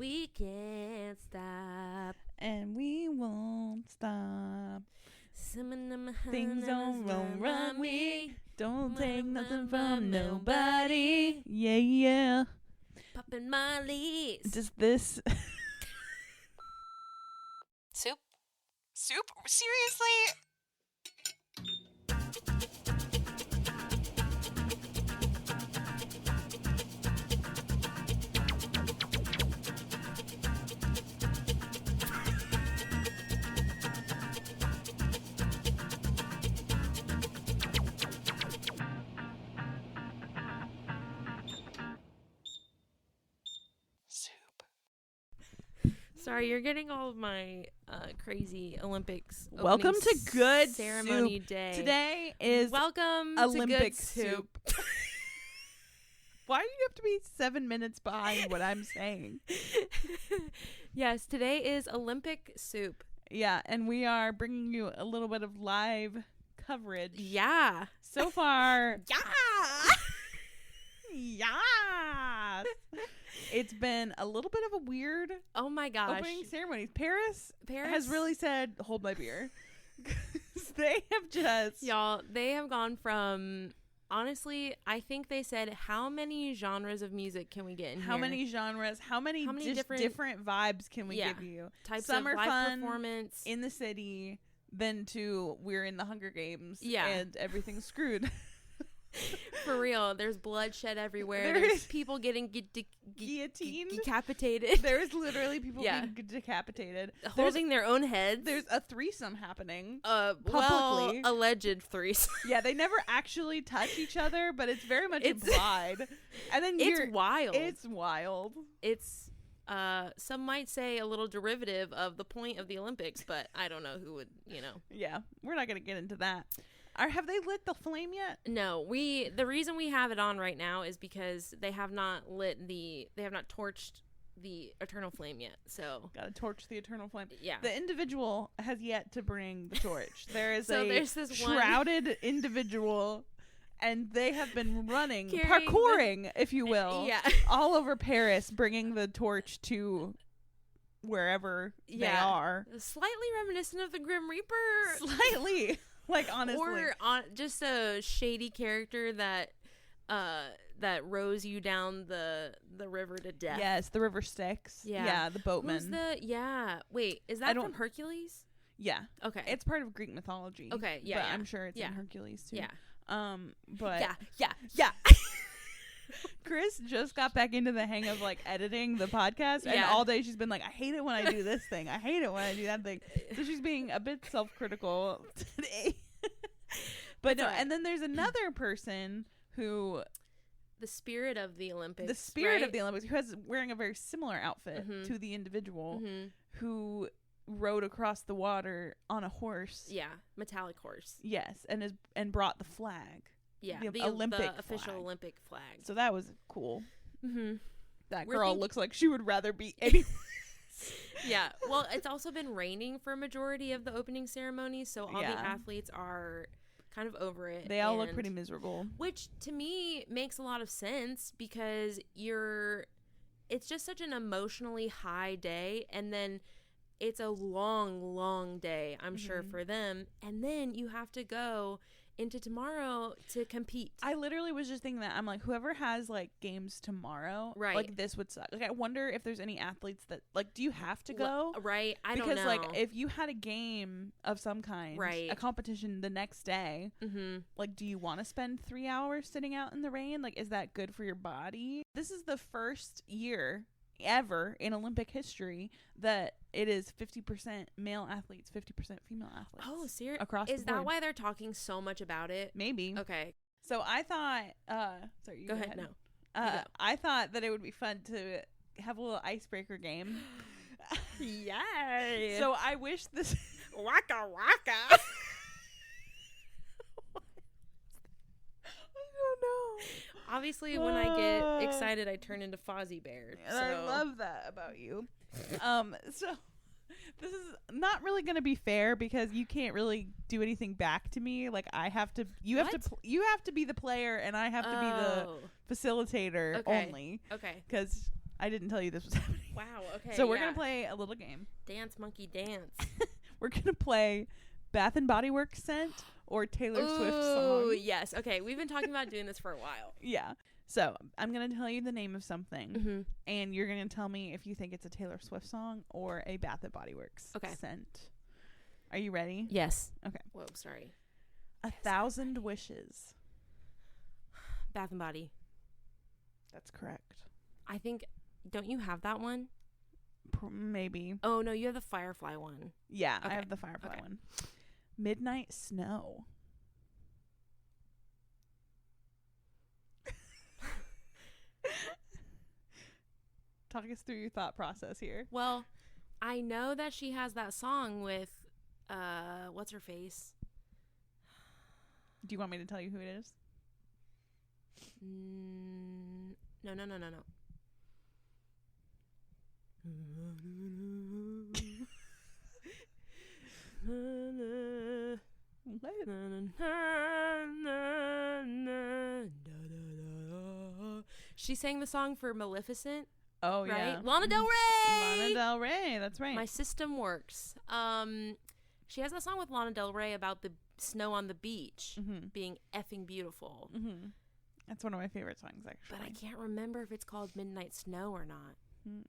we can't stop. And we won't stop. Things don't run me. Don't take nothing from nobody. Yeah, yeah. Popping Molly's. Just this. Soup? Seriously? Sorry, you're getting all of my crazy Olympics. Welcome to Good Ceremony Soup. Day. Today is Welcome Olympic to Good Soup. Why do you have to be 7 minutes behind what I'm saying? Yes, today is Olympic Soup. Yeah, and we are bringing you a little bit of live coverage. Yeah. So far. Yeah. Yes. It's been a little bit of a weird Oh my gosh. opening ceremonies. Paris has really said, hold my beer. 'Cause they have just... Y'all, they have gone from... Honestly, I think they said, how many genres of music can we get in How here? many genres? How many different vibes can we give you? Types Summer of live fun performance. in the city, then to we're in the Hunger Games. Yeah. And everything's screwed. For real, there's bloodshed everywhere. There There's is people getting guillotined. decapitated. There's literally people being decapitated. Holding their own heads. There's a threesome happening. Well, publicly. alleged threesome. Yeah, they never actually touch each other, but it's very much implied. And then It's wild. It's wild. It's some might say a little derivative of the point of the Olympics, but I don't know who would, Yeah, we're not gonna get into that. Have they lit the flame yet? No, the reason we have it on right now is because they have not torched the eternal flame yet. So gotta torch the eternal flame. Yeah, the individual has yet to bring the torch. There is there's this shrouded individual, and they have been running, carrying parkouring, if you will, yeah, all over Paris, bringing the torch to wherever they are. Slightly reminiscent of the Grim Reaper. Slightly. Like, honestly. Or just a shady character that rows you down the river to death. Yes, the river Styx. Yeah, the boatman. Wait, is that from Hercules? Yeah. Okay. It's part of Greek mythology. Okay, yeah, but I'm sure it's in Hercules too. Yeah. But yeah. Chris just got back into the hang of like editing the podcast, and all day she's been like, I hate it when I do this thing. I hate it when I do that thing. So she's being a bit self-critical today. But no, and then there's another person who... The spirit of the Olympics. The spirit of the Olympics, who is wearing a very similar outfit to the individual who rode across the water on a horse. Yeah, metallic horse. Yes, and brought the flag. Yeah, the Olympic official flag. Olympic flag. So that was cool. Mm-hmm. That girl looks like she would rather be anywhere. Yeah, well, it's also been raining for a majority of the opening ceremony, so all the athletes are kind of over it. They all look pretty miserable. Which, to me, makes a lot of sense because it's just such an emotionally high day, and then it's a long, long day, I'm sure, for them. And then you have to go into tomorrow to compete. I literally was just thinking that. I'm like, whoever has like games tomorrow, right? Like, this would suck. Like, I wonder if there's any athletes that like, do you have to go? Right. I don't know. Because like, if you had a game of some kind, right, a competition the next day, like, do you want to spend 3 hours sitting out in the rain? Like, is that good for your body? This is the first year ever in Olympic history that it is 50% male athletes, 50% female athletes. Oh, seriously? Across the board. Is that why they're talking so much about it? Maybe. Okay. So I thought, sorry, you go ahead. No. I thought that it would be fun to have a little icebreaker game. Yay. So I wish this waka waka. I don't know. Obviously, when I get excited, I turn into Fozzie Bear. So. I love that about you. So this is not really going to be fair because you can't really do anything back to me. Like, you have to be the player, and I have to be the facilitator only. Okay. Because I didn't tell you this was happening. Wow, okay. So we're going to play a little game. Dance, monkey, dance. We're going to play Bath and Body Works scent or Taylor Swift song. Oh, yes. Okay, we've been talking about doing this for a while. Yeah. So I'm going to tell you the name of something, Mm-hmm. and you're going to tell me if you think it's a Taylor Swift song or a Bath and Body Works scent. Are you ready? Yes. Okay. Whoa, sorry. 1,000 Wishes. Bath and Body. That's correct. I think, don't you have that one? Maybe. Oh, no, you have the Firefly one. Yeah, Okay. I have the Firefly one. Midnight Snow. Talk us through your thought process here. Well, I know that she has that song with, what's her face? Do you want me to tell you who it is? No. What? She sang the song for Maleficent. Oh, right? yeah. Lana Del Rey. Lana Del Rey. That's right. My system works. She has that song with Lana Del Rey about the snow on the beach being effing beautiful. Mm-hmm. That's one of my favorite songs, actually. But I can't remember if it's called Midnight Snow or not. Mm.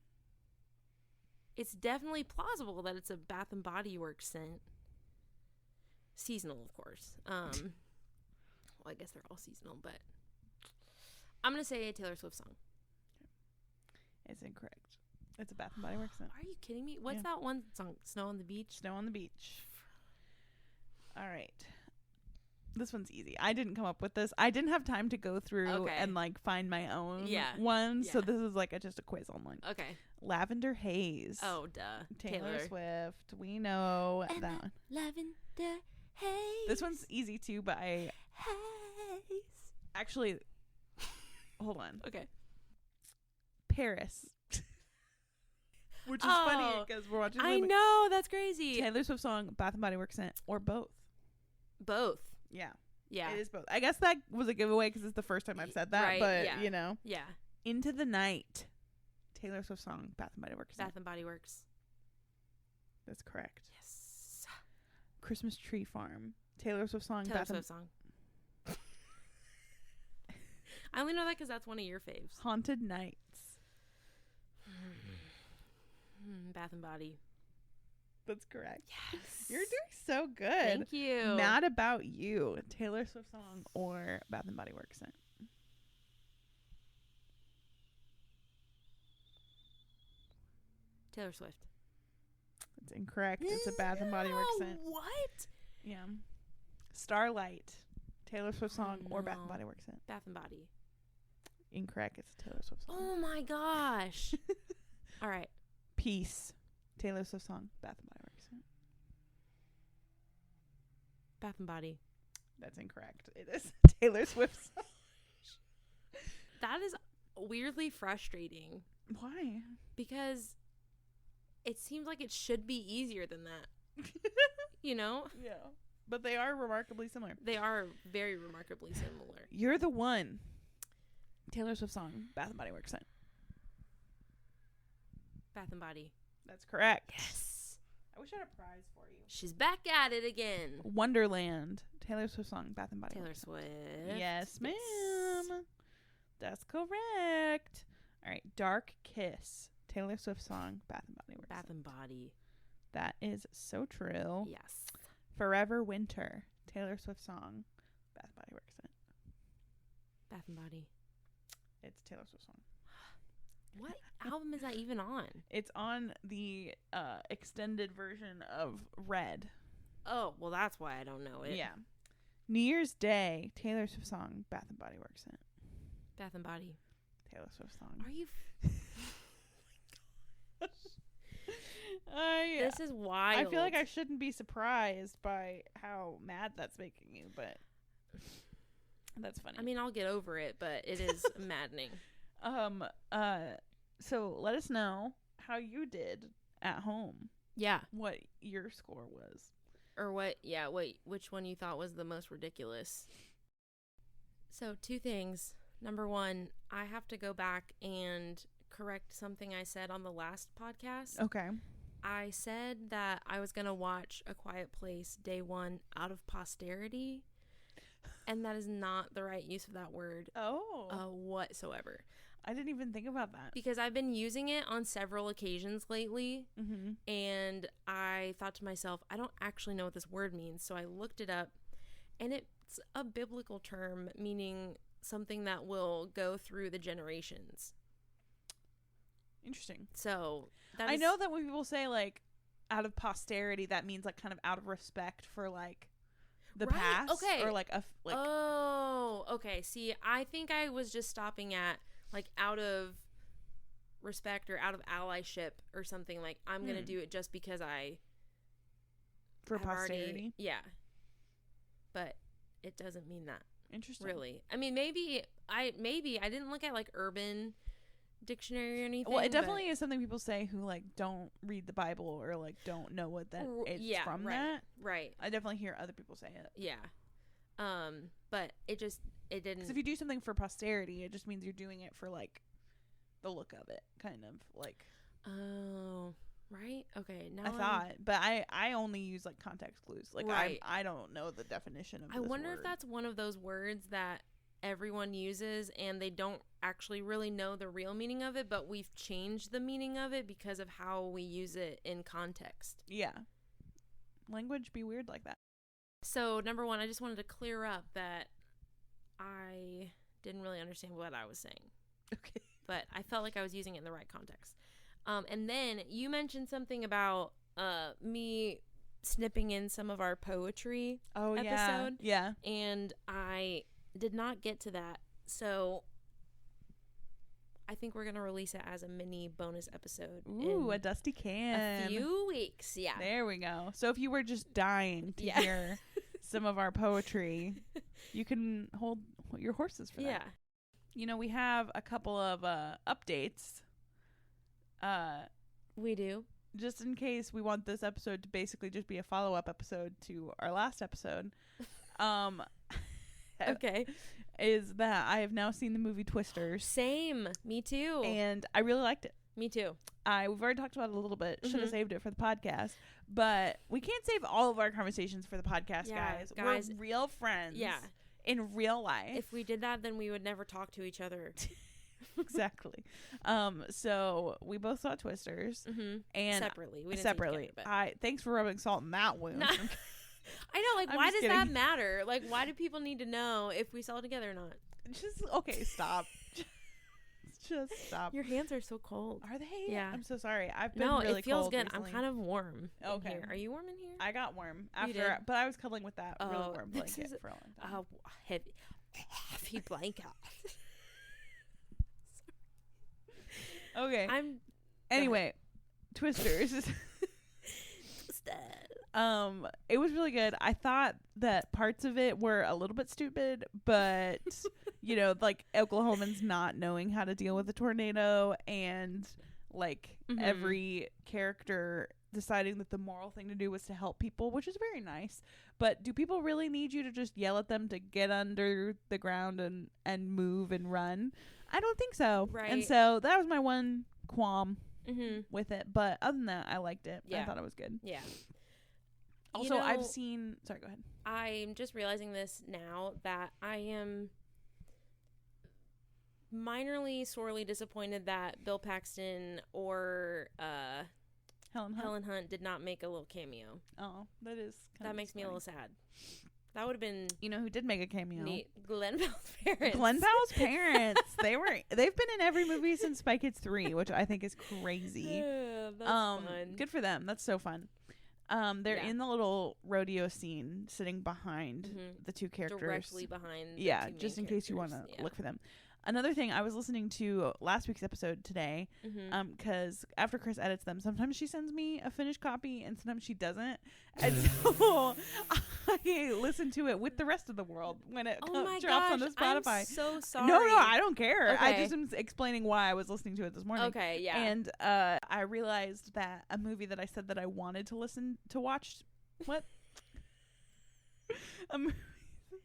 It's definitely plausible that it's a Bath and Body Works scent. Seasonal, of course. Well, I guess they're all seasonal, but I'm going to say a Taylor Swift song. It's incorrect. It's a Bath and Body Works scent. Are you kidding me? What's that one song? Snow on the Beach? Snow on the Beach. All right. This one's easy. I didn't come up with this. I didn't have time to go through and like find my own ones. So this is like just a quiz online. Okay. Lavender Haze. Oh, duh. Taylor Swift. We know that one. Lavender Haze. This one's easy too, but Haze. Actually, hold on. Okay. Paris. Which is funny because we're watching. I know, that's crazy. Taylor Swift song, Bath and Body Works scent, or both. Both. Yeah. Yeah. It is both. I guess that was a giveaway because it's the first time I've said that, but you know. Yeah. Into the Night. Taylor Swift song, Bath and Body Works. Bath and Body Works. That's correct. Yes. Christmas Tree Farm. Taylor Swift song, Taylor Swift song. I only know that because that's one of your faves. Haunted Nights. Bath and Body. That's correct. Yes. You're doing so good. Thank you. Mad About You. Taylor Swift song or Bath and Body Works scent. Taylor Swift. It's incorrect. It's a Bath and Body Works scent. What? Yeah. Starlight. Taylor Swift song or Bath and Body Works scent. Bath and Body. Incorrect. It's a Taylor Swift song. Oh my gosh. All right. Peace. Taylor Swift song. Bath and Body Works scent. Bath and Body. That's incorrect. It is Taylor Swift song. That is weirdly frustrating. Why? Because it seems like it should be easier than that. You know? Yeah. But they are remarkably similar. They are very remarkably similar. You're the One. Taylor Swift song. Bath and Body Works scent. Bath and Body. That's correct. Yes. I wish I had a prize for you. She's back at it again. Wonderland. Taylor Swift song. Bath and Body Taylor Works. Swift. Yes, ma'am. That's correct. All right. Dark Kiss. Taylor Swift song. Bath and Body Works. Bath and Body. That is so true. Yes. Forever Winter. Taylor Swift song. Bath and Body Works. Bath and Body. It's Taylor Swift song. What album is that even on? It's on the extended version of Red. Oh, well, that's why I don't know it. Yeah. New Year's Day. Taylor Swift song. Bath and Body Works. Bath and Body. Taylor Swift song. Are you? This is wild. I feel like I shouldn't be surprised by how mad that's making you, but that's funny. I mean, I'll get over it, but it is maddening. So let us know how you did at home. Yeah. What your score was. Or which one you thought was the most ridiculous. So 2 things. Number 1, I have to go back and correct something I said on the last podcast. Okay. I said that I was going to watch A Quiet Place day 1 out of posterity, and that is not the right use of that word whatsoever. I didn't even think about that. Because I've been using it on several occasions lately, and I thought to myself, I don't actually know what this word means, so I looked it up, and it's a biblical term meaning something that will go through the generations. Interesting. So I know that when people say like out of posterity, that means like kind of out of respect for like the past, okay, or like a like. Oh, okay. See, I think I was just stopping at like out of respect or out of allyship or something. Like I'm gonna do it just because I for posterity. Yeah, but it doesn't mean that. Interesting. Really, I mean, maybe I didn't look at like Urban Dictionary or anything. Well, it definitely is something people say who like don't read the Bible or like don't know what that it's from. Right. I definitely hear other people say it. Yeah. But it didn't. Because if you do something for posterity, it just means you're doing it for like the look of it, kind of like. Oh, right. Okay. Now I thought, but I only use like context clues. Like I don't know the definition of. I wonder if that's one of those words that everyone uses and they don't actually really know the real meaning of it, but we've changed the meaning of it because of how we use it in context. Yeah. Language be weird like that. So, number one, I just wanted to clear up that I didn't really understand what I was saying. Okay. But I felt like I was using it in the right context. And then you mentioned something about me snipping in some of our poetry episode. Yeah. And I did not get to that, so I think we're gonna release it as a mini bonus episode. Ooh, a dusty can. A few weeks, yeah. There we go. So if you were just dying to hear some of our poetry, you can hold your horses for that. Yeah. You know, we have a couple of updates. We do. Just in case we want this episode to basically just be a follow-up episode to our last episode. Okay. Is that I have now seen the movie Twisters. Same. Me too. And I really liked it. Me too. We've already talked about it a little bit. Should have saved it for the podcast. But we can't save all of our conversations for the podcast, guys. We're real friends. Yeah. In real life. If we did that, then we would never talk to each other. Exactly. So we both saw Twisters. And separately. We didn't separately. Thanks for rubbing salt in that wound. I know, like, why does that matter? Like, why do people need to know if we saw it together or not? Okay, stop. Just stop. Your hands are so cold. Are they? Yeah. I'm so sorry. I've been really cold. No, it feels good. Recently. I'm kind of warm. Okay. In here. Are you warm in here? I got warm after, but I was cuddling with that really warm blanket for a long time. Heavy blanket. Okay. Anyway, Twisters. It was really good. I thought that parts of it were a little bit stupid, but you know, like Oklahomans not knowing how to deal with a tornado, and like every character deciding that the moral thing to do was to help people, which is very nice. But do people really need you to just yell at them to get under the ground and move and run? I don't think so. Right. And so that was my one qualm with it. But other than that, I liked it. Yeah. I thought it was good. Yeah. Also, I've seen... Sorry, go ahead. I'm just realizing this now, that I am minorly, sorely disappointed that Bill Paxton or Helen Hunt did not make a little cameo. Oh, that is that makes me a little sad. That would have been... You know who did make a cameo? Neat. Glenn Powell's parents. Glenn Powell's parents. They've been in every movie since Spy Kids 3, which I think is crazy. That's fun. Good for them. That's so fun. They're in the little rodeo scene, sitting behind the two characters. Directly behind the two just in main case you want to characters. look for them. Another thing, I was listening to last week's episode today, because after Chris edits them, sometimes she sends me a finished copy and sometimes she doesn't. And so I listen to it with the rest of the world when it drops on the Spotify. I'm so sorry. No, I don't care. Okay. I just am explaining why I was listening to it this morning. Okay, yeah. And I realized that a movie that I said that I wanted to watch, what? A movie.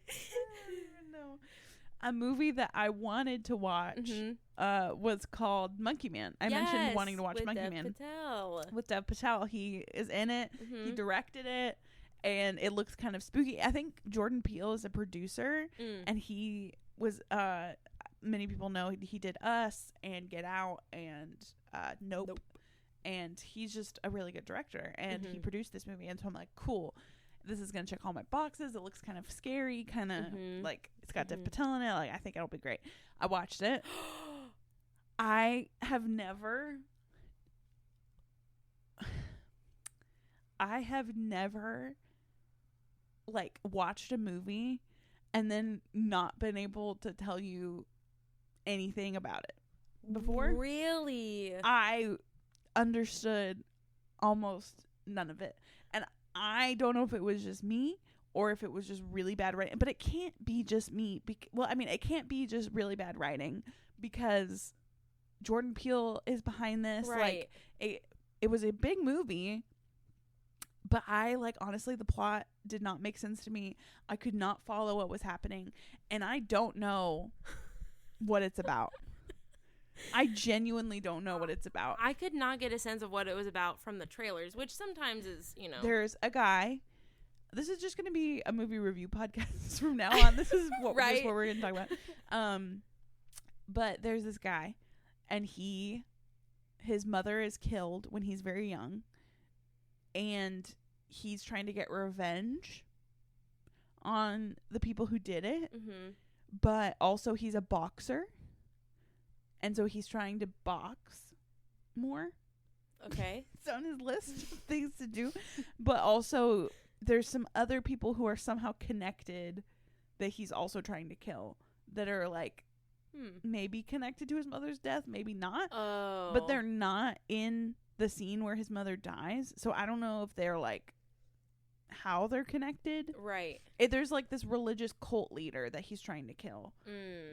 I don't even know. a movie that I wanted to watch was called Monkey Man. I mentioned wanting to watch Monkey Man. With Dev Patel. He is in it. He directed it. And it looks kind of spooky. I think Jordan Peele is a producer. And he was, many people know he did Us and Get Out and Nope. And he's just a really good director. And he produced this movie. And so I'm like, cool. This is going to check all my boxes. It looks kind of scary. Kind of like it's got Dev Patel in it. Like, I think it'll be great. I watched it. I have never like watched a movie and then not been able to tell you anything about it before. Really? I understood almost none of it. And I don't know if it was just me or if it was just really bad writing, but it can't be just me. It can't be just really bad writing because Jordan Peele is behind this. Right. Like it was a big movie, but honestly, the plot did not make sense to me. I could not follow what was happening, and I don't know what it's about. I genuinely don't know what it's about. I could not get a sense of what it was about from the trailers, which sometimes is, There's a guy. This is just going to be a movie review podcast from now on. This is what, right? What we're going to talk about. But there's this guy, and his mother is killed when he's very young, and he's trying to get revenge on the people who did it. But also he's a boxer. And so he's trying to box more. Okay. It's on his list of things to do. But also there's some other people who are somehow connected that he's also trying to kill that are like maybe connected to his mother's death, maybe not. Oh. But they're not in the scene where his mother dies. So I don't know if they're like how they're connected. Right. There's like this religious cult leader that he's trying to kill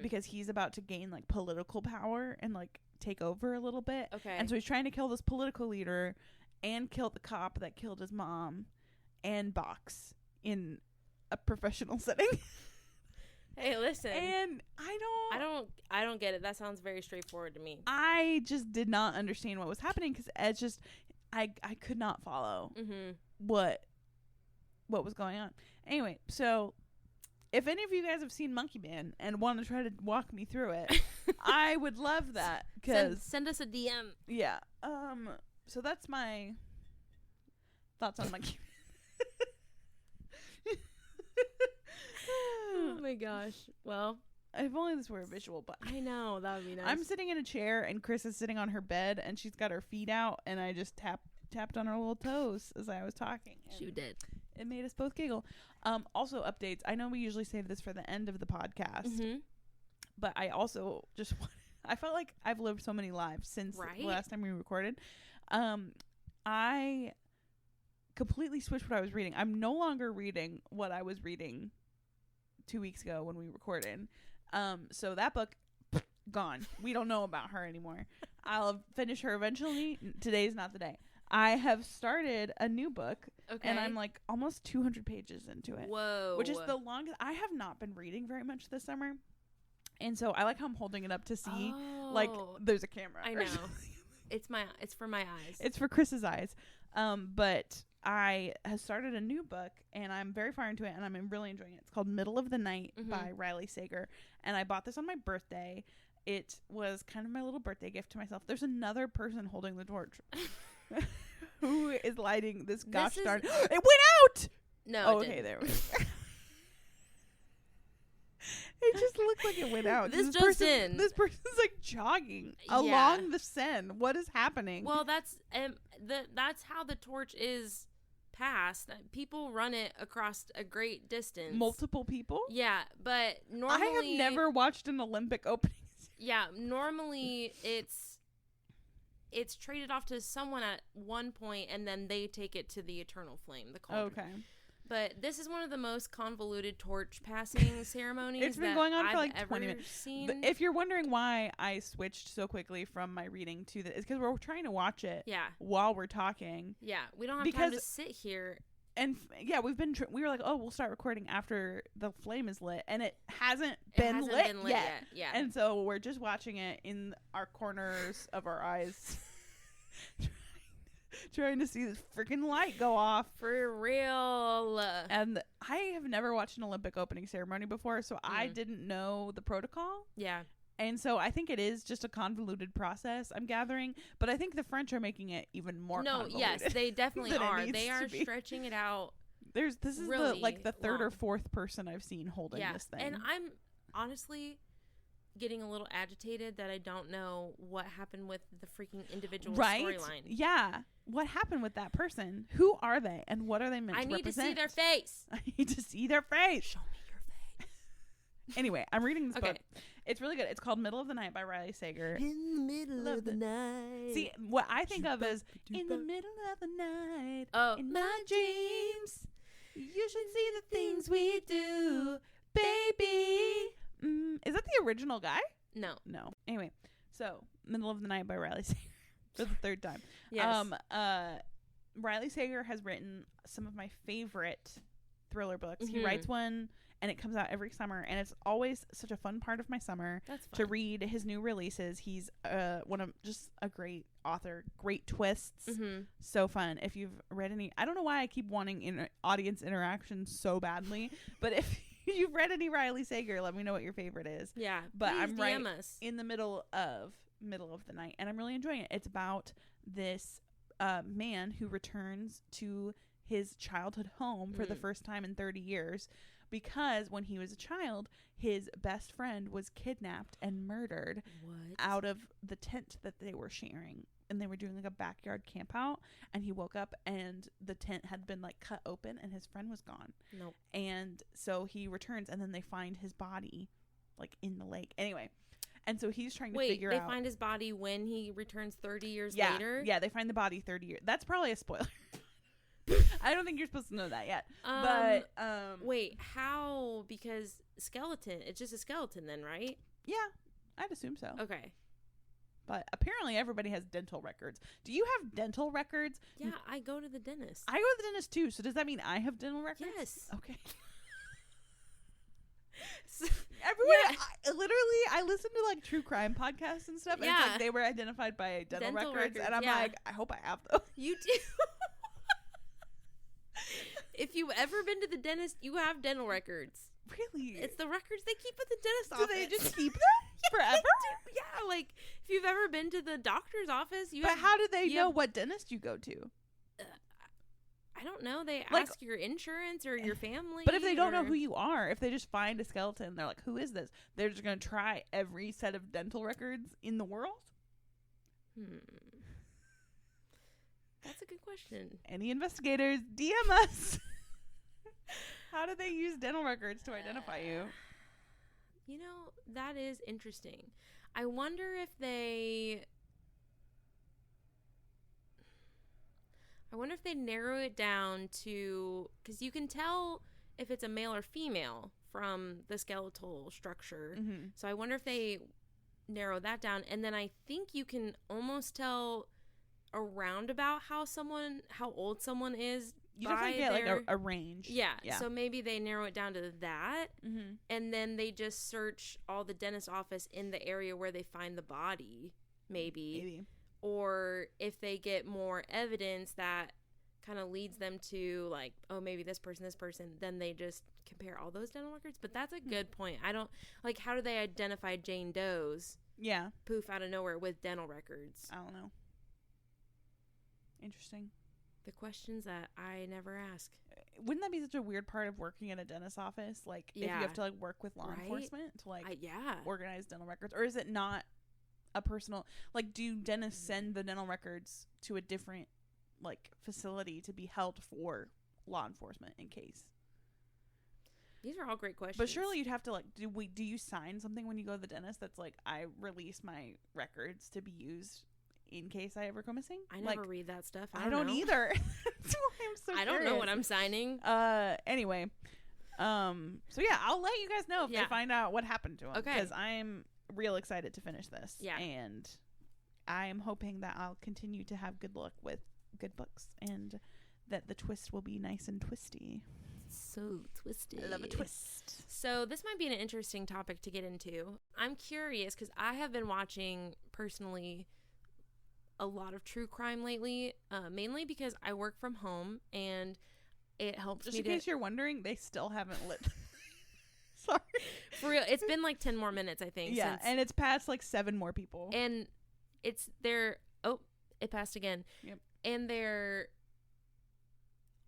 because he's about to gain like political power and like take over a little bit. Okay. And so he's trying to kill this political leader and kill the cop that killed his mom and box in a professional setting. Hey, listen. And I don't get it. That sounds very straightforward to me. I just did not understand what was happening because it's just I could not follow what was going on. Anyway, so if any of you guys have seen Monkey Man and want to try to walk me through it, I would love that. Send us a DM. Yeah. So that's my thoughts on Monkey Man. Oh my gosh. Well, if only this were a visual, but I know that would be nice. I'm sitting in a chair and Chris is sitting on her bed and she's got her feet out and I just tapped on her little toes as I was talking. She did. It made us both giggle. Also updates. I know we usually save this for the end of the podcast, but I also just I felt like I've lived so many lives since the last time we recorded. I completely switched what I was reading. I'm no longer reading what I was reading 2 weeks ago when we recorded. So that book gone. We don't know about her anymore. I'll finish her eventually. Today's not the day. I have started a new book, and I'm like almost 200 pages into it. Whoa. Which is the longest. I have not been reading very much this summer, and so I like how I'm holding it up to see, like, there's a camera. I know. It's for my eyes. It's for Chris's eyes. But I have started a new book, and I'm very far into it, and I'm really enjoying it. It's called Middle of the Night by Riley Sager, and I bought this on my birthday. It was kind of my little birthday gift to myself. There's another person holding the torch. Who is lighting this gosh darn it went out. No, okay, there we go. It just looked like it went out. This person's like jogging along the Seine. What is happening? Well, that's how the torch is passed. People run it across a great distance. Multiple people? Yeah, but normally I have never watched an Olympic opening. Yeah, normally it's traded off to someone at one point, and then they take it to the eternal flame, the cauldron. Okay. But this is one of the most convoluted torch passing ceremonies. It's been going on for like 20 minutes. Seen. If you're wondering why I switched so quickly from my reading to this, it's because we're trying to watch it. Yeah. While we're talking. Yeah, we don't have time to sit here And we were like, oh, we'll start recording after the flame is lit, and it hasn't been lit yet. Yeah. And so we're just watching it in our corners of our eyes, trying to see this freaking light go off. For real. And I have never watched an Olympic opening ceremony before, so I didn't know the protocol. Yeah. And so I think it is just a convoluted process, I'm gathering. But I think the French are making it even more convoluted. Yes, they definitely are. They are stretching it out. This is really the third long. or fourth person I've seen holding this thing. And I'm honestly getting a little agitated that I don't know what happened with the freaking individual storyline. Yeah. What happened with that person? Who are they? And what are they meant to represent? I need to see their face. I need to see their face. Show me your face. Anyway, I'm reading this book. It's really good. It's called Middle of the Night by Riley Sager. In the middle of the night. See, what I think of is in the middle of the night. Oh. In my dreams, you should see the things we do, baby. Is that the original guy? No. Anyway, so Middle of the Night by Riley Sager for the third time. Yes. Riley Sager has written some of my favorite thriller books. Mm-hmm. He writes one, and it comes out every summer, and it's always such a fun part of my summer. That's fun. To read his new releases. He's just a great author, great twists, so fun. If you've read any, I don't know why I keep wanting audience interaction so badly, but if you've read any Riley Sager, let me know what your favorite is. Yeah, but please I'm DM right us. in the middle of the night, and I'm really enjoying it. It's about this man who returns to his childhood home for the first time in 30 years because when he was a child, his best friend was kidnapped and murdered out of the tent that they were sharing. And they were doing like a backyard camp out, and he woke up and the tent had been like cut open and his friend was gone. Nope. And so he returns, and then they find his body like in the lake. Anyway, and so he's trying to figure out. They find his body when he returns 30 years later? Yeah, they find the body 30 years. That's probably a spoiler. I don't think you're supposed to know that yet. But wait, how? Because skeleton, it's just a skeleton then, right? Yeah, I'd assume so. Okay. But apparently everybody has dental records. Do you have dental records? Yeah, I go to the dentist. I go to the dentist too. So does that mean I have dental records? Yes. Okay. Everyone, I listen to like true crime podcasts and stuff. And it's like they were identified by dental records. And I'm like, I hope I have those. You do. If you've ever been to the dentist, you have dental records. Really? It's the records they keep at the dentist office. Do they just keep them forever? Yeah, like if you've ever been to the doctor's office, But how do they know what dentist you go to? I don't know. They like, ask your insurance or your family. But if they don't know who you are, if they just find a skeleton, they're like, who is this? They're just going to try every set of dental records in the world? That's a good question. Any investigators, DM us. How do they use dental records to identify you? You know, that is interesting. I wonder if they narrow it down to, because you can tell if it's a male or female from the skeletal structure. Mm-hmm. So I wonder if they narrow that down. And then I think you can almost tell around about how old someone is. You definitely get like a range. Yeah. So maybe they narrow it down to that. Mm-hmm. And then they just search all the dentist office in the area where they find the body, maybe. Or if they get more evidence that kind of leads them to like, oh, maybe this person, then they just compare all those dental records. But that's a good point. I don't, like, how do they identify Jane Doe's? Yeah. Poof out of nowhere with dental records? I don't know. Interesting. The questions that I never ask. Wouldn't that be such a weird part of working at a dentist's office? Like, if you have to like work with law enforcement to like organize dental records, or is it not a personal? Like, do dentists send the dental records to a different like facility to be held for law enforcement in case? These are all great questions. But surely you'd have to like, do you sign something when you go to the dentist that's like, I release my records to be used in case I ever go missing? I never read that stuff. I don't either. That's why I'm so I don't know what I'm signing. Anyway. So yeah, I'll let you guys know if they find out what happened to him. Okay. Because I'm real excited to finish this. Yeah. And I am hoping that I'll continue to have good luck with good books. And that the twist will be nice and twisty. So twisted. I love a twist. So this might be an interesting topic to get into. I'm curious because I have been watching personally a lot of true crime lately, mainly because I work from home and it helps Just me in case you're wondering, they still haven't lit. Sorry. For real, it's been like 10 more minutes, I think. Yeah, and it's past like 7 more people. And it's they're it passed again. Yep. And they're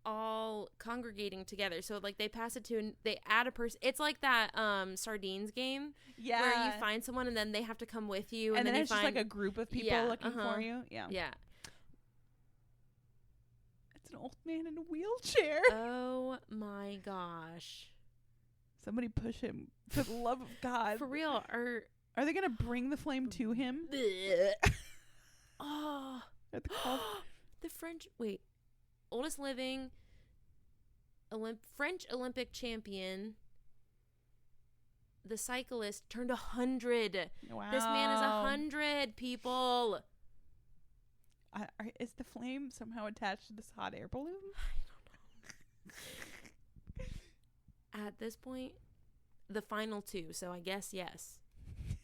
all congregating together. So like they pass it to and they add a person. It's like that sardines game. Yeah. Where you find someone and then they have to come with you and then you it's just like a group of people looking for you. Yeah. Yeah. It's an old man in a wheelchair. Oh my gosh. Somebody push him for the love of God. For real. Are they gonna bring the flame to him? Oh. The French oldest living French Olympic champion, the cyclist, turned 100. Wow. This man is 100, people. Is the flame somehow attached to this hot air balloon? I don't know. At this point, the final 2, so I guess yes.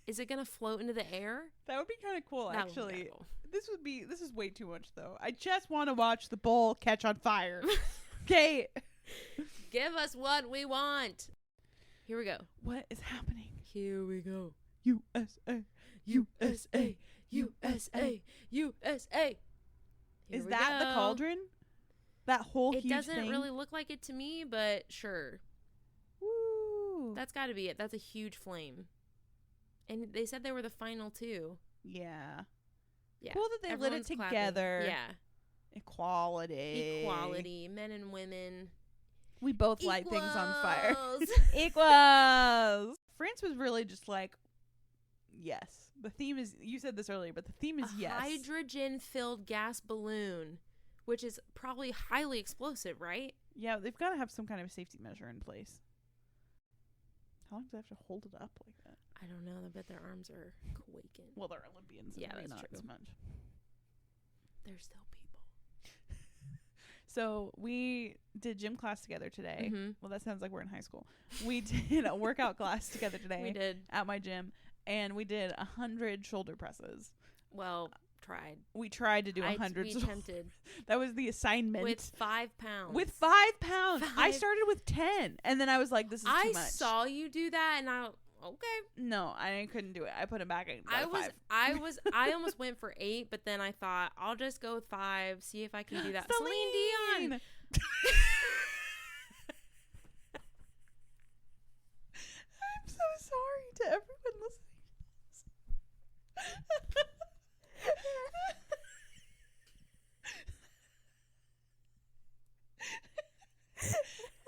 Is it gonna float into the air? That would be kind of cool, That actually. would be kinda cool. This is way too much, though. I just want to watch the bull catch on fire. Okay. Give us what we want. Here we go. What is happening? Here we go. USA. USA. USA. USA. Is that the cauldron? That whole huge thing? It doesn't really look like it to me, but sure. Woo. That's got to be it. That's a huge flame. And they said they were the final 2. Yeah. Yeah. Cool that they lit it together. Clapping. Yeah. Equality. Men and women. We both light things on fire. Equals. Equals. France was really just like, yes. The theme is, you said this earlier, but the theme is yes. Hydrogen-filled gas balloon, which is probably highly explosive, right? Yeah, they've got to have some kind of safety measure in place. How long do they have to hold it up like that? I don't know. I bet their arms are quaking. Well, they're Olympians. Yeah, that's that's not true. as much. They're still people. So we did gym class together today. Mm-hmm. Well, that sounds like we're in high school. We did a workout class together today. We did. At my gym. And we did 100 shoulder presses. Well, tried. We tried to do 100. We attempted. That was the assignment. With 5 pounds. With 5 pounds. I started with 10. And then I was like, this is too much. I saw you do that and okay. No, I couldn't do it. I put it back. I almost went for 8, but then I thought I'll just go with 5, see if I can do that. Celine Dion. I'm so sorry to everyone listening.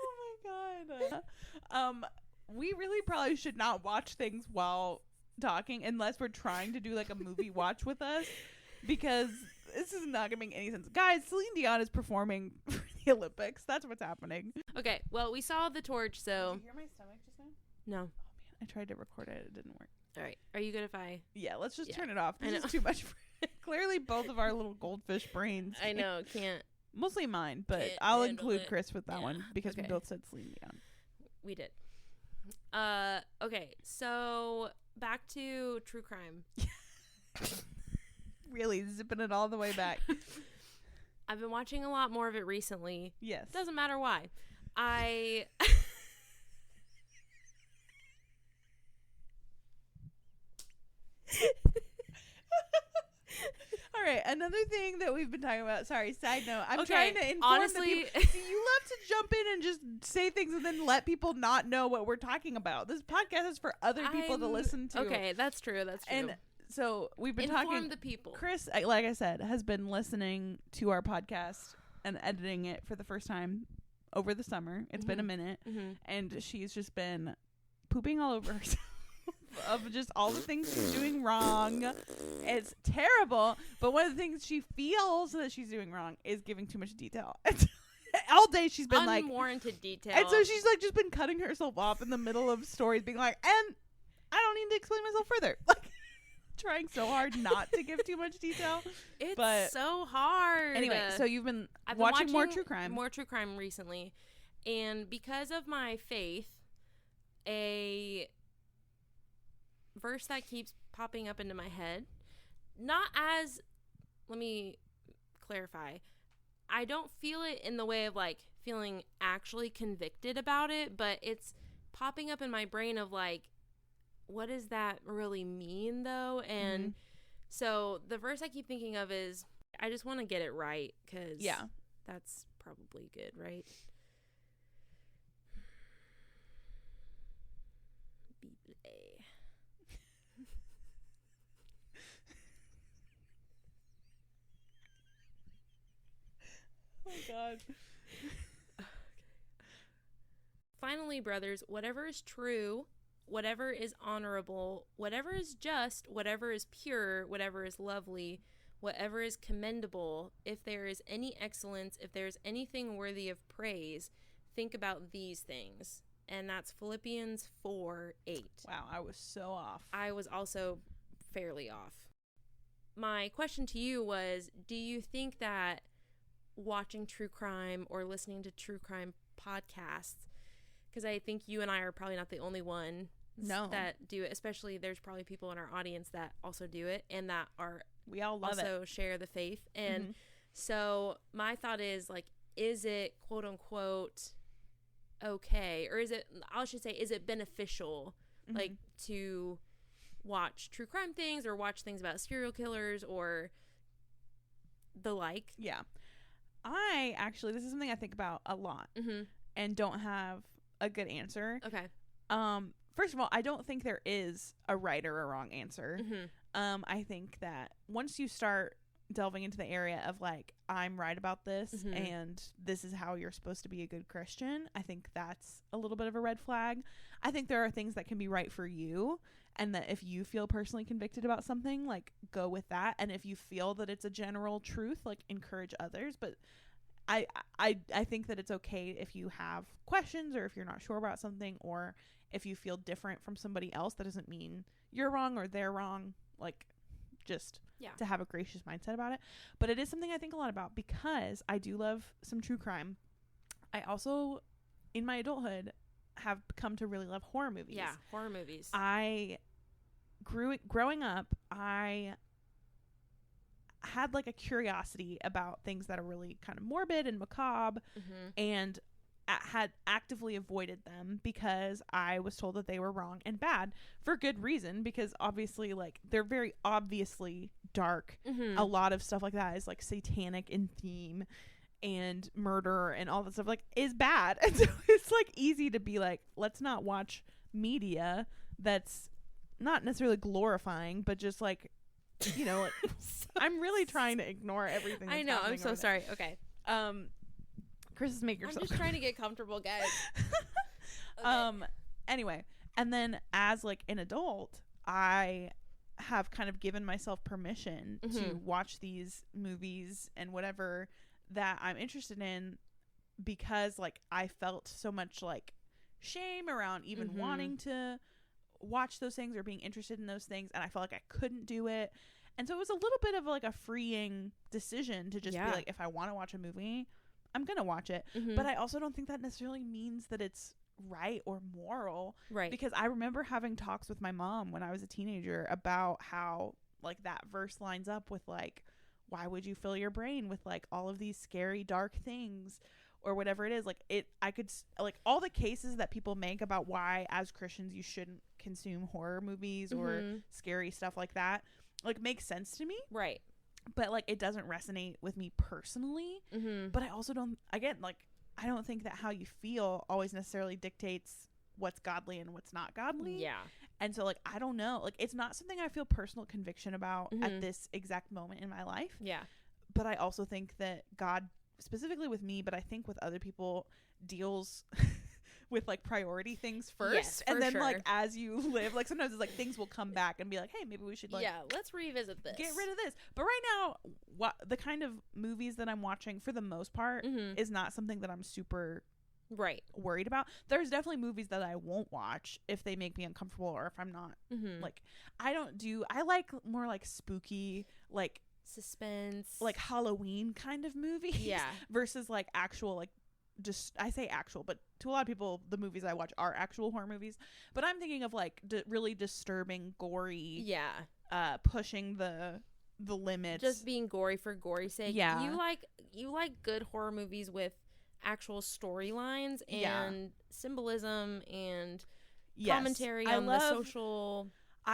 Oh my God. We really probably should not watch things while talking unless we're trying to do like a movie watch with us, because this is not gonna make any sense. Guys, Celine Dion is performing for the Olympics. That's what's happening. Okay, well, we saw the torch, so. Did you hear my stomach just now? No. Oh man, I tried to record it. It didn't work. All right. Are you good if I? Yeah, let's just turn it off. This is too much. Clearly, both of our little goldfish brains. I know, can't. Mostly mine, but Can't I'll handle include it. Chris with that one because okay. we both said Celine Dion. We did. Okay, so back to true crime. Really zipping it all the way back. I've been watching a lot more of it recently. Yes. Doesn't matter why. All right, another thing that we've been talking about. Sorry, side note. I'm trying to inform honestly, the people. See, you love to jump in and just say things and then let people not know what we're talking about. This podcast is for other people to listen to. Okay, that's true. That's true. And so we've been Inform talking. the people. Chris, like I said, has been listening to our podcast and editing it for the first time over the summer. It's been a minute, and she's just been pooping all over herself. Of just all the things she's doing wrong. It's terrible. But one of the things she feels that she's doing wrong is giving too much detail. All day she's been unwarranted detail. And so she's like just been cutting herself off in the middle of stories, being like, and I don't need to explain myself further. Like trying so hard not to give too much detail. It's so hard. Anyway, so you've been watching more true crime. More true crime recently. And because of my faith, a verse that keeps popping up into my head, let me clarify, I don't feel it in the way of like feeling actually convicted about it, but it's popping up in my brain of like, what does that really mean though? And so the verse I keep thinking of is, I just want to get it right, because that's probably good, right? Oh God. Finally, brothers, whatever is true, whatever is honorable, whatever is just, whatever is pure, whatever is lovely, whatever is commendable, if there is any excellence, if there is anything worthy of praise, think about these things. And that's Philippians 4:8. Wow, I was so off. I was also fairly off. My question to you was, do you think that watching true crime or listening to true crime podcasts, because I think you and I are probably not the only one that do it, especially there's probably people in our audience that also do it and that are we all love also it. Share the faith. And so my thought is like, is it quote unquote okay, or is it beneficial like to watch true crime things or watch things about serial killers or the like? Yeah. This is something I think about a lot and don't have a good answer. Okay. First of all, I don't think there is a right or a wrong answer. I think that once you start delving into the area of like, I'm right about this and this is how you're supposed to be a good Christian, I think that's a little bit of a red flag. I think there are things that can be right for you, and that if you feel personally convicted about something, like go with that. And if you feel that it's a general truth, like encourage others. But I think that it's okay if you have questions or if you're not sure about something, or if you feel different from somebody else. That doesn't mean you're wrong or they're wrong. Like, just to have a gracious mindset about it. But it is something I think a lot about, because I do love some true crime. I also, in my adulthood, have come to really love horror movies. Yeah, horror movies. Growing up, I had like a curiosity about things that are really kind of morbid and macabre, and had actively avoided them because I was told that they were wrong and bad, for good reason, because obviously like they're very obviously dark. A lot of stuff like that is like satanic in theme, and murder and all that stuff like is bad. And so it's like easy to be like, let's not watch media that's not necessarily glorifying, but just like, you know, like, I'm really trying to ignore everything that's I know, I'm so sorry. Okay. Chris is making yourself. I'm just trying to get comfortable, guys. Okay. Anyway, and then as like an adult, I have kind of given myself permission to watch these movies and whatever that I'm interested in, because like I felt so much like shame around even wanting to watch those things or being interested in those things, and I felt like I couldn't do it. And so it was a little bit of like a freeing decision to just be like, if I want to watch a movie, I'm gonna watch it. But I also don't think that necessarily means that it's right or moral, right? Because I remember having talks with my mom when I was a teenager about how like that verse lines up with like, why would you fill your brain with like all of these scary dark things or whatever it is. Like I could like all the cases that people make about why as Christians you shouldn't consume horror movies or scary stuff like that, like makes sense to me, right? But like it doesn't resonate with me personally. But I also don't, again, like I don't think that how you feel always necessarily dictates what's godly and what's not godly. Yeah. And so like I don't know, like it's not something I feel personal conviction about at this exact moment in my life. Yeah. But I also think that God, specifically with me, but I think with other people, deals with like priority things first. Yes, and then like as you live, like sometimes it's like things will come back and be like, hey, maybe we should like let's revisit this, get rid of this. But right now, the kind of movies that I'm watching for the most part is not something that I'm super worried about. There's definitely movies that I won't watch if they make me uncomfortable or if I'm not like I like more like spooky, like suspense, like Halloween kind of movies. Yeah. Versus like actual, like, just, I say actual, but to a lot of people, the movies I watch are actual horror movies. But I'm thinking of like really disturbing, gory. Yeah. Pushing the limits. Just being gory for gory's sake. Yeah. You like good horror movies with actual storylines and symbolism and commentary on the social.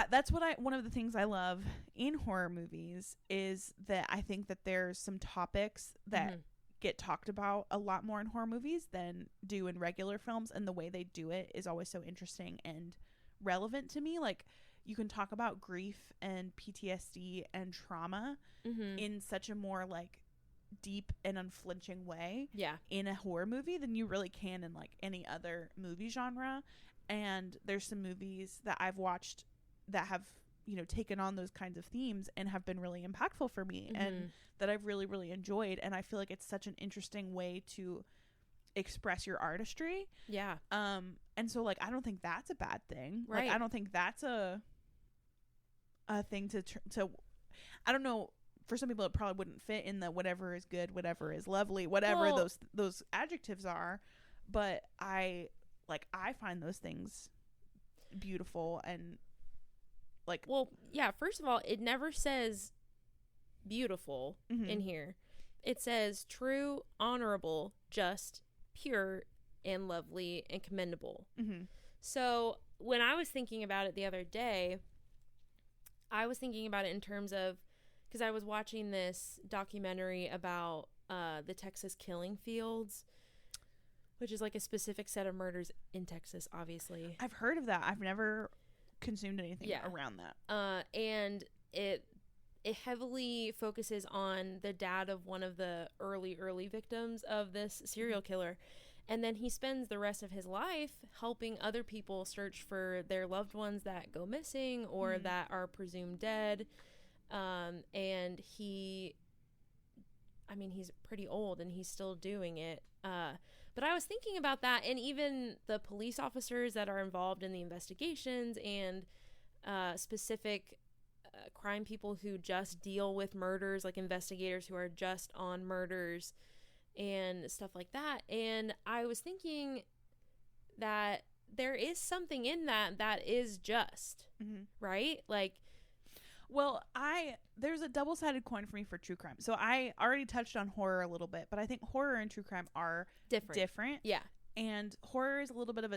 That's what one of the things I love in horror movies is that I think that there's some topics that get talked about a lot more in horror movies than do in regular films, and the way they do it is always so interesting and relevant to me. Like, you can talk about grief and PTSD and trauma in such a more like deep and unflinching way in a horror movie than you really can in like any other movie genre. And there's some movies that I've watched that have, you know, taken on those kinds of themes and have been really impactful for me and that I've really, really enjoyed. And I feel like it's such an interesting way to express your artistry. Yeah. And so like, I don't think that's a bad thing. Right. Like, I don't think that's a thing to I don't know, for some people it probably wouldn't fit in the whatever is good, whatever is lovely, whatever those adjectives are, but I find those things beautiful. And like, well, yeah, first of all, it never says beautiful in here. It says true, honorable, just, pure, and lovely, and commendable. So when I was thinking about it the other day, I was thinking about it in terms of, because I was watching this documentary about the Texas killing fields, which is like a specific set of murders in Texas, obviously. I've heard of that. I've never consumed anything around that. And it heavily focuses on the dad of one of the early victims of this serial killer. And then he spends the rest of his life helping other people search for their loved ones that go missing or that are presumed dead. And he's pretty old and he's still doing it. But I was thinking about that, and even the police officers that are involved in the investigations and specific crime people who just deal with murders, like investigators who are just on murders and stuff like that. And I was thinking that there is something in that is just, right? Like, well, there's a double-sided coin for me for true crime. So I already touched on horror a little bit, but I think horror and true crime are different. Yeah. And horror is a little bit of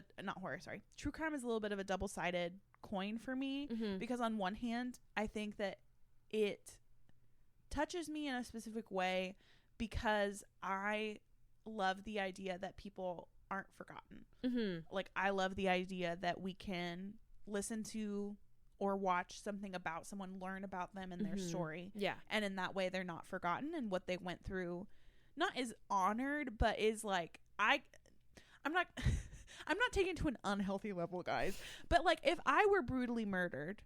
true crime is a little bit of a double-sided coin for me, because on one hand, I think that it touches me in a specific way because I love the idea that people aren't forgotten. Like, I love the idea that we can listen to or watch something about someone, learn about them and their story. Yeah. And in that way, they're not forgotten, and what they went through not is honored, but is like, I'm not taking it to an unhealthy level, guys, but like, if I were brutally murdered,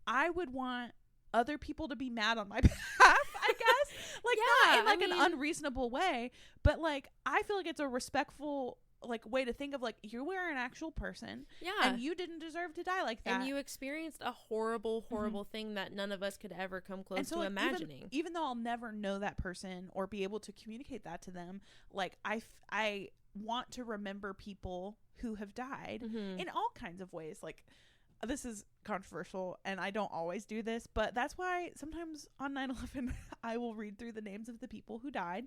I would want other people to be mad on my behalf, I guess. Like, not in like an unreasonable way, but like, I feel like it's a respectful like way to think of, like, you were an actual person, and you didn't deserve to die like that, and you experienced a horrible thing that none of us could ever come close to like, imagining. Even though I'll never know that person or be able to communicate that to them, like, I want to remember people who have died in all kinds of ways. Like, this is controversial and I don't always do this, but that's why sometimes on 9/11 I will read through the names of the people who died,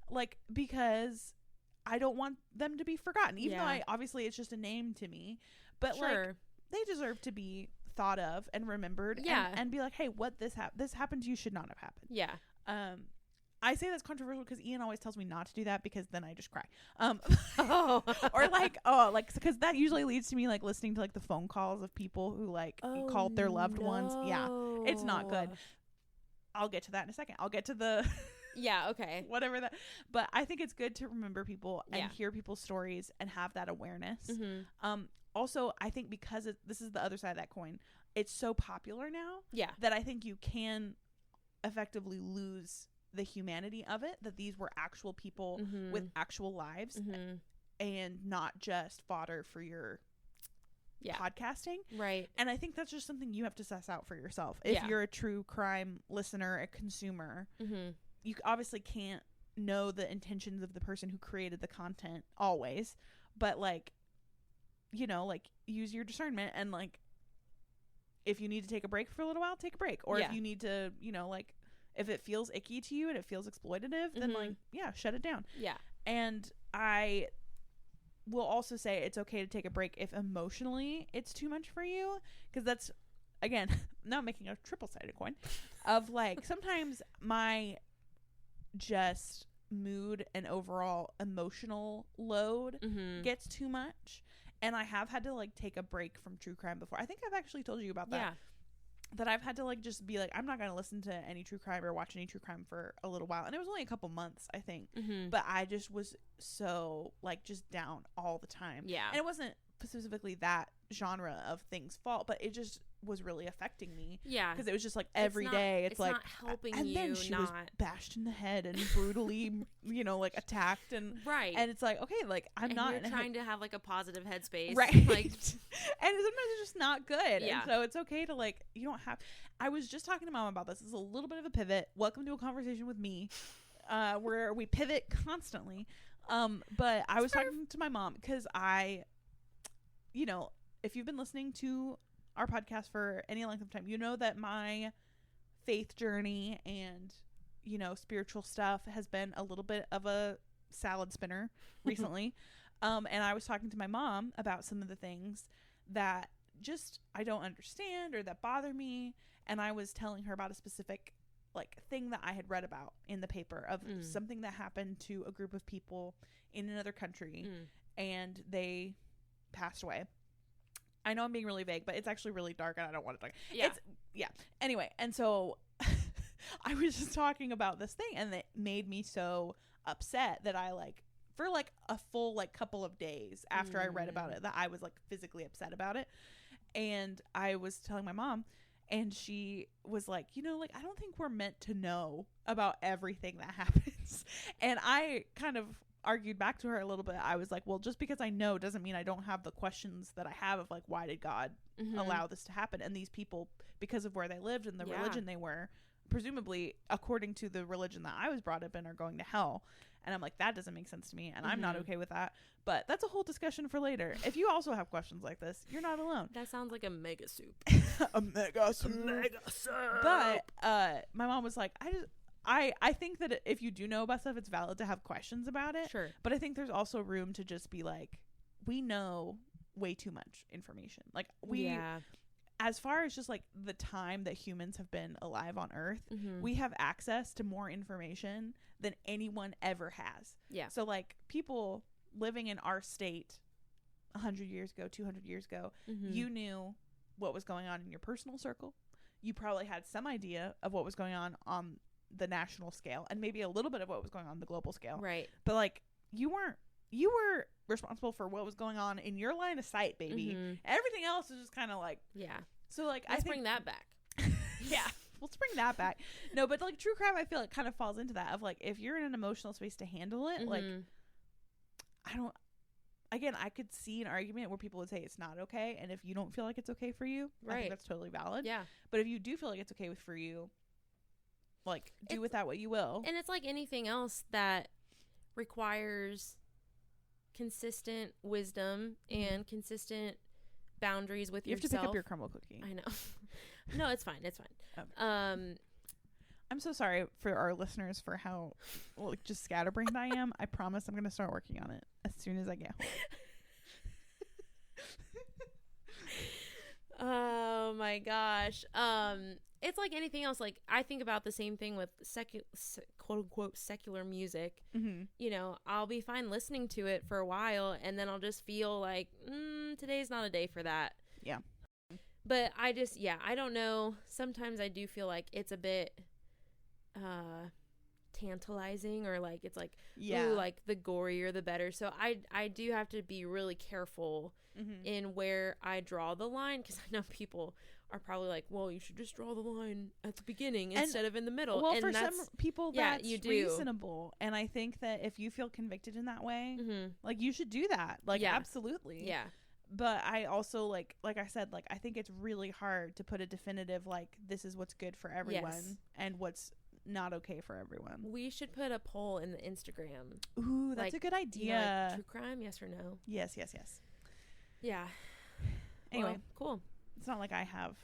like, because I don't want them to be forgotten, even though obviously it's just a name to me, but like, they deserve to be thought of and remembered, and be like, hey, this happened to you should not have happened. I say that's controversial because Ian always tells me not to do that, because then I just cry. Or like, because that usually leads to me like listening to like the phone calls of people who like called their loved ones. Yeah, it's not good. I'll get to that in a second. I'll get to the okay, whatever that. But I think it's good to remember people and hear people's stories and have that awareness. Also, I think because this is the other side of that coin, it's so popular now that I think you can effectively lose the humanity of it, that these were actual people with actual lives and not just fodder for your podcasting. Right. And I think that's just something you have to suss out for yourself. If you're a true crime listener, a consumer, you obviously can't know the intentions of the person who created the content always, but like, you know, like use your discernment, and like if you need to take a break for a little while, take a break. Or if you need to, you know, like if it feels icky to you and it feels exploitative, then like, shut it down. Yeah. And I will also say it's okay to take a break if emotionally it's too much for you, because that's, again, now I'm making a triple-sided coin of like sometimes my just mood and overall emotional load gets too much, and I have had to like take a break from true crime before. I think I've actually told you about that. That I've had to like just be like, I'm not going to listen to any true crime or watch any true crime for a little while. And it was only a couple months, I think. But I just was so like just down all the time. Yeah. And it wasn't specifically that genre of thing's fault, but it just was really affecting me. Yeah. Because it was just like every day it's like not helping and you. Then she was bashed in the head and brutally, you know, like attacked, and and it's like, okay, like I'm and not you're trying to have like a positive headspace, right? Like, and sometimes it's just not good. Yeah. And so it's okay to like, you don't have. I was just talking to Mom about this. This is a little bit of a pivot. Welcome to a conversation with me, where we pivot constantly. But I was talking to my mom because you know, if you've been listening to our podcast for any length of time, you know that my faith journey and, you know, spiritual stuff has been a little bit of a salad spinner recently. And I was talking to my mom about some of the things that just I don't understand or that bother me. And I was telling her about a specific like thing that I had read about in the paper of something that happened to a group of people in another country and they passed away. I know I'm being really vague, but it's actually really dark and I don't want to talk. Yeah. Anyway, and so I was just talking about this thing and it made me so upset that I like for like a full like couple of days after I read about it that I was like physically upset about it. And I was telling my mom and she was like, you know, like I don't think we're meant to know about everything that happens. And I kind of argued back to her a little bit. I was like, well, just because I know doesn't mean I don't have the questions that I have of like, why did God allow this to happen? And these people, because of where they lived and the religion they were, presumably according to the religion that I was brought up in, are going to hell. And I'm like, that doesn't make sense to me, and I'm not okay with that. But that's a whole discussion for later. If you also have questions like this, you're not alone. That sounds like a mega soup. A mega soup. But my mom was like, I think that if you do know about stuff, it's valid to have questions about it. Sure. But I think there's also room to just be like, we know way too much information. Like as far as just like the time that humans have been alive on Earth, we have access to more information than anyone ever has. Yeah. So like people living in our state 100 years ago, 200 years ago, you knew what was going on in your personal circle. You probably had some idea of what was going on the national scale and maybe a little bit of what was going on the global scale. Right. But like you were responsible for what was going on in your line of sight, baby. Everything else is just kind of like, so like let's bring that back. Let's bring that back. No, but like true crime, I feel it kind of falls into that of like, if you're in an emotional space to handle it, like I could see an argument where people would say it's not okay. And if you don't feel like it's okay for you, I think that's totally valid. Yeah. But if you do feel like it's okay for you, like do with that what you will. And it's like anything else that requires consistent wisdom and consistent boundaries with yourself. You have to pick up your crumble cookie. I know. No, it's fine. It's fine. Okay. I'm so sorry for our listeners for how just scatterbrained I am. I promise I'm going to start working on it as soon as I get home. Oh my gosh. It's like anything else. Like I think about the same thing with quote unquote secular music. You know, I'll be fine listening to it for a while and then I'll just feel like today's not a day for that. Yeah. But I don't know. Sometimes I do feel like it's a bit tantalizing, or like it's like ooh, like the gorier the better. So I do have to be really careful in where I draw the line, because I know people are probably like, well, you should just draw the line at the beginning instead of in the middle. Well, and for some people that's reasonable, and I think that if you feel convicted in that way, like you should do that. Like absolutely. Yeah. But I also like I said, like I think it's really hard to put a definitive like this is what's good for everyone and what's not okay for everyone. We should put a poll in the Instagram. Ooh, that's a good idea. You know, like, true crime, yes or no? Yes. Yeah. Anyway, well, cool. It's not like I have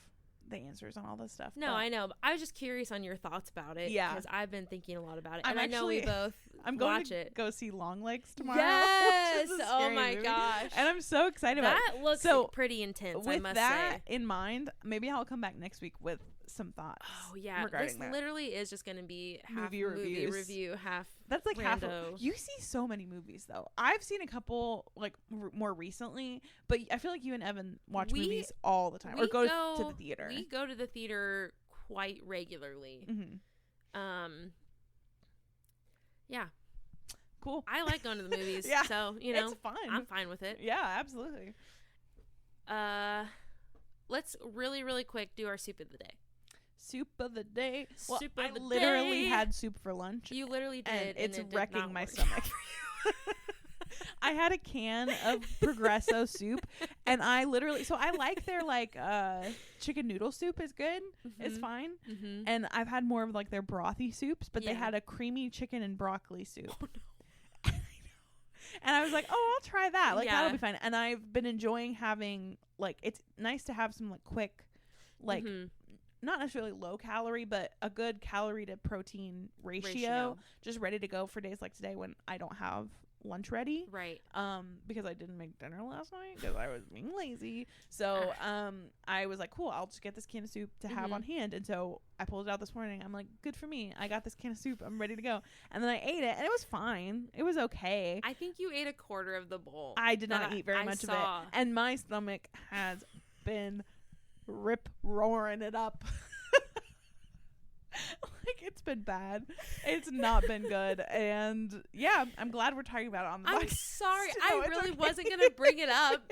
the answers on all this stuff. No, I know. But I was just curious on your thoughts about it. Yeah. Because I've been thinking a lot about it. And I know we both I'm going watch to it. go see Longlegs tomorrow. Yes. Oh my movie. gosh. And I'm so excited about it. That looks pretty intense, I must say. With that in mind, maybe I'll come back next week with some thoughts. Oh yeah. This literally is just going to be half movie review, half That's like rando. half you see so many movies though. I've seen a couple like more recently, but I feel like you and Evan watch movies all the time or go to the theater. We go to the theater quite regularly. Yeah. Cool. I like going to the movies. Yeah. So, you know, it's fun. I'm fine with it. Yeah, absolutely. Let's really, really quick do our soup of the day. Soup of the day. Well, soup of I the literally day. had soup for lunch. You literally did. And it's it wrecking my stomach. I had a can of Progresso soup, and I literally, so I like their like chicken noodle soup is good. It's fine. And I've had more of like their brothy soups, but they had a creamy chicken and broccoli soup. Oh, no. And I was like, oh, I'll try that. Like that'll be fine. And I've been enjoying having like, it's nice to have some like quick, like not necessarily low calorie, but a good calorie to protein ratio just ready to go for days like today when I don't have lunch ready. Right. Because I didn't make dinner last night because I was being lazy. So I was like, cool, I'll just get this can of soup to have on hand. And so I pulled it out this morning. I'm like, good for me. I got this can of soup. I'm ready to go. And then I ate it and it was fine. It was okay. I think you ate a quarter of the bowl. I did not eat very much of it. And my stomach has been rip-roaring it up. Like it's been bad. It's not been good. And yeah, I'm glad we're talking about it on the podcast. I'm sorry. I really wasn't gonna bring it up,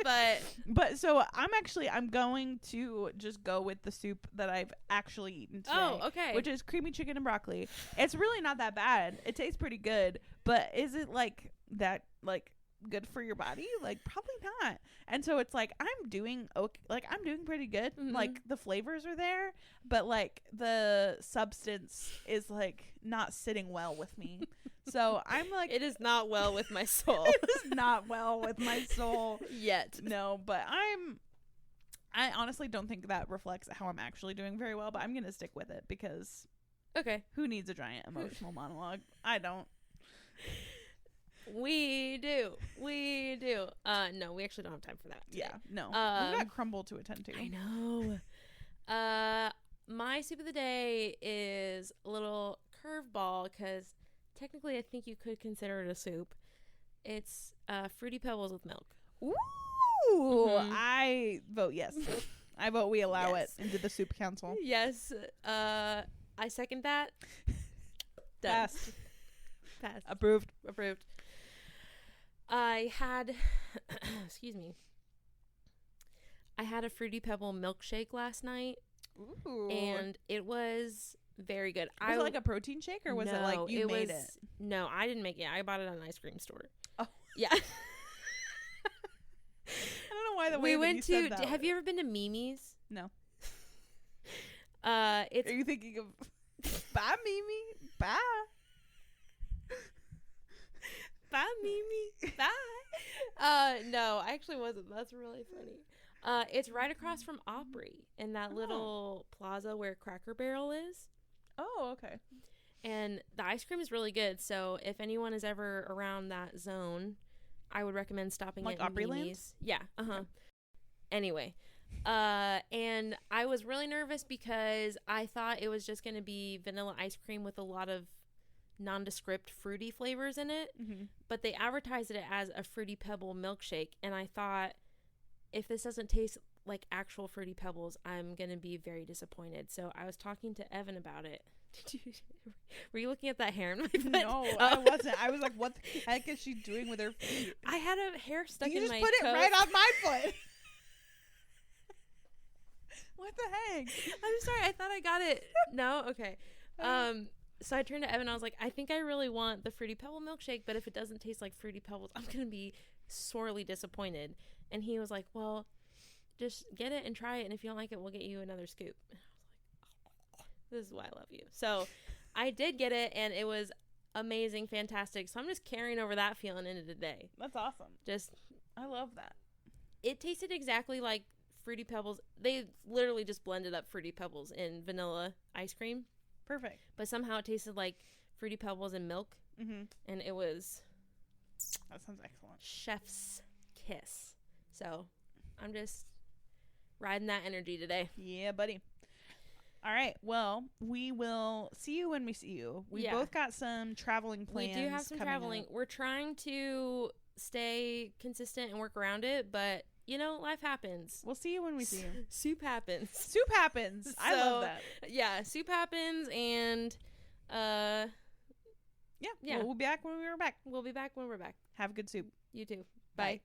but so I'm going to just go with the soup that I've actually eaten today. Oh, okay. Which is creamy chicken and broccoli. It's really not that bad. It tastes pretty good, but is it like that like good for your body? Like probably not. And so it's like I'm doing okay, like I'm doing pretty good. Like the flavors are there, but like the substance is like not sitting well with me. So I'm like, it is not well with my soul. It is not well with my soul yet. No, but I honestly don't think that reflects how I'm actually doing very well, but I'm gonna stick with it because who needs a giant emotional monologue? I don't. We do. No, we actually don't have time for that today. Yeah, no. We've got crumble to attend to. I know. My soup of the day is a little curveball because technically I think you could consider it a soup. It's Fruity Pebbles with milk. Ooh, I vote yes. I vote we allow it into the soup council. Yes. I second that. Passed. Passed. Approved. I had, excuse me. I had a Fruity Pebble milkshake last night. Ooh. And it was very good. Was it like a protein shake or was it like you made it? No, I didn't make it. I bought it at an ice cream store. Oh. Yeah. I don't know why the way that you said that. Have you ever been to Mimi's? No. Are you thinking of bye Mimi? Bye. Bye, Mimi. Bye. No, I actually wasn't. That's really funny. It's right across from Opry in that little plaza where Cracker Barrel is. Oh, okay. And the ice cream is really good. So if anyone is ever around that zone, I would recommend stopping at Mimi's. Yeah. Okay. Anyway, and I was really nervous because I thought it was just going to be vanilla ice cream with a lot of nondescript fruity flavors in it, but they advertised it as a Fruity Pebble milkshake, and I thought if this doesn't taste like actual Fruity Pebbles, I'm gonna be very disappointed. So I was talking to Evan about it. Were you looking at that hair in my foot? No, I wasn't. I was like, what the heck is she doing with her feet? I had a hair stuck in my toes. You just put it right on my foot. What the heck? I'm sorry, I thought I got it. No? Okay. So I turned to Evan and I was like, I think I really want the Fruity Pebble milkshake, but if it doesn't taste like Fruity Pebbles, I'm going to be sorely disappointed. And he was like, well, just get it and try it. And if you don't like it, we'll get you another scoop. And I was like, oh, this is why I love you. So I did get it, and it was amazing, fantastic. So I'm just carrying over that feeling into today. That's awesome. I love that. It tasted exactly like Fruity Pebbles. They literally just blended up Fruity Pebbles in vanilla ice cream. Perfect. But somehow it tasted like Fruity Pebbles and milk. Mm-hmm. And it was... That sounds excellent. Chef's kiss. So I'm just riding that energy today. Yeah, buddy. All right. Well, we will see you when we see you. We both got some traveling plans. We do have some traveling. We're trying to stay consistent and work around it, but life happens. We'll see you when we see you. Soup happens. Soup happens. I love that. Yeah, soup happens, and yeah. We'll be back when we're back. We'll be back when we're back. Have good soup. You too. Bye.